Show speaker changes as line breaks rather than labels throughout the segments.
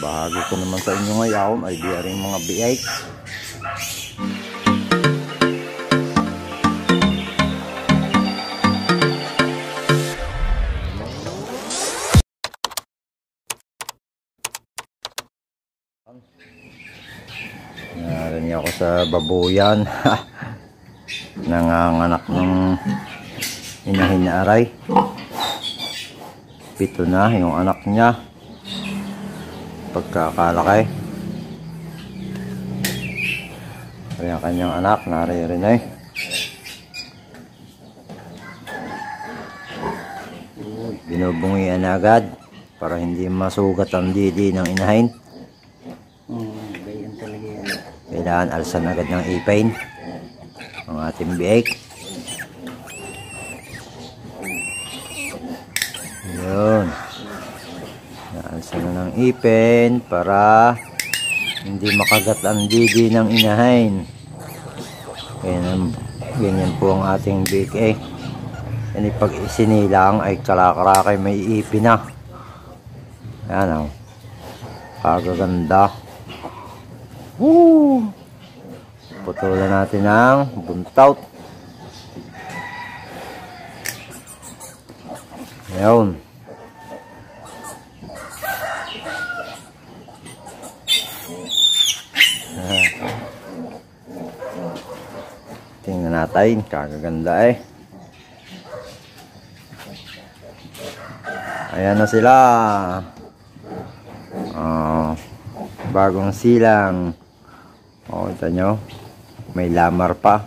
bahagi ko naman sa inyo ngayon ay diyaring mga biik. Narinig ako sa babuyan. Nanganganak ng inahin na aray. 7 na yung anak niya. Pagkakalaki. Kaya kanyang anak naririn eh. Binubungian agad para hindi masugat ang didi ng inahin. Kailangan alsan agad ng ipin ang ating biik. Yun. Naalsan na ng ipin para hindi makagat ang didi ng inahin. Ganyan po ang ating biik eh. Yan pag isinilang ay kalakarakay may ipin na. Yan o. Kagaganda. Woo! Putulan natin ang buntot. Ayan. Tingnan natin. Kagaganda eh. Ayan na sila. Bagong silang. Kita nyo, may lamar pa.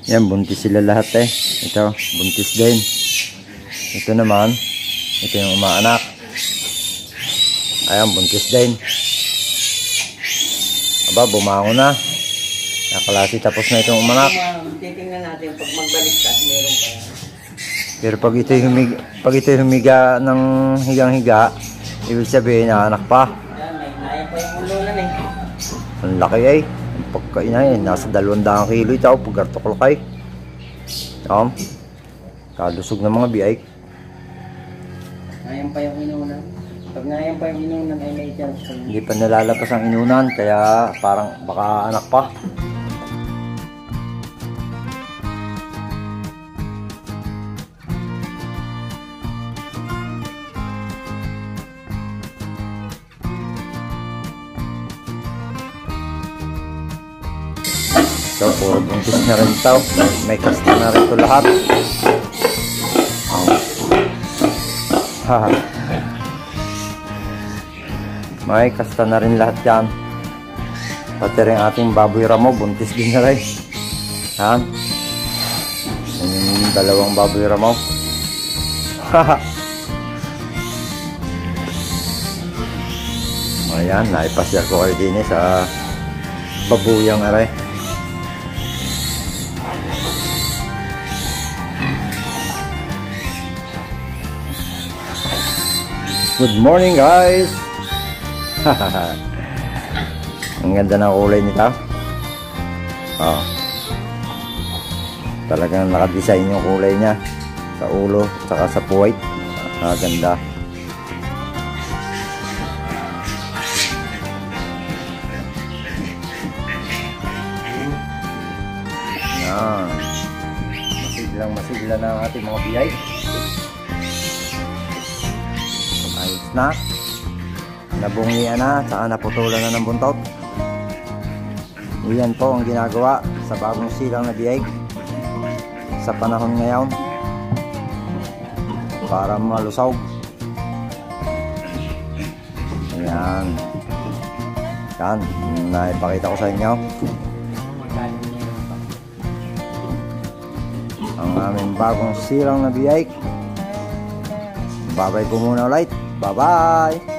Yan, buntis sila lahat eh. Ito, buntis din. Ito naman, ito yung umaanak. Ayan, buntis din. Aba, bumangon na. Nakalasi tapos na itong umanak.
Titingnan natin pag magbaliktad, meron pa yan.
Pero pag ito'y humiga ng higang-higa, ibig sabihin na anak pa.
Yan, may naya pa yung ulunan eh.
Ang laki ay. Ang pagkainay, nasa 200 kilo ito. Pagkartok lakay. Kalusog ng mga biik.
Nayan pa yung inunan. Pag nayan pa yung inunan ay may chance.
Hindi pa nalalabas ang inunan, kaya parang baka anak pa. So, puro buntis na rin ito. May kasta na rin ito lahat. May kasta na rin lahat yan. Pati rin ating baboy ramo, buntis din na rin. Yan. Yung dalawang baboy ramo. Ayan, naipasyal ko kayo din sa babuyang aray. Good morning guys. Ang ganda ng kulay nito. Talagang nakadesign yung kulay niya sa ulo saka sa puwit. Ganda. Yan. Masiglang na ang ating mga biyay. Ayos na. Nabungian na, saka naputulan na ng buntot. Iyan po ang ginagawa sa bagong silang na biik sa panahon ngayon para malusaw. Ayan. Yan, naipakita ko sa inyo ang aming bagong silang na biik. Bye-bye po muna ulit. Bye-bye!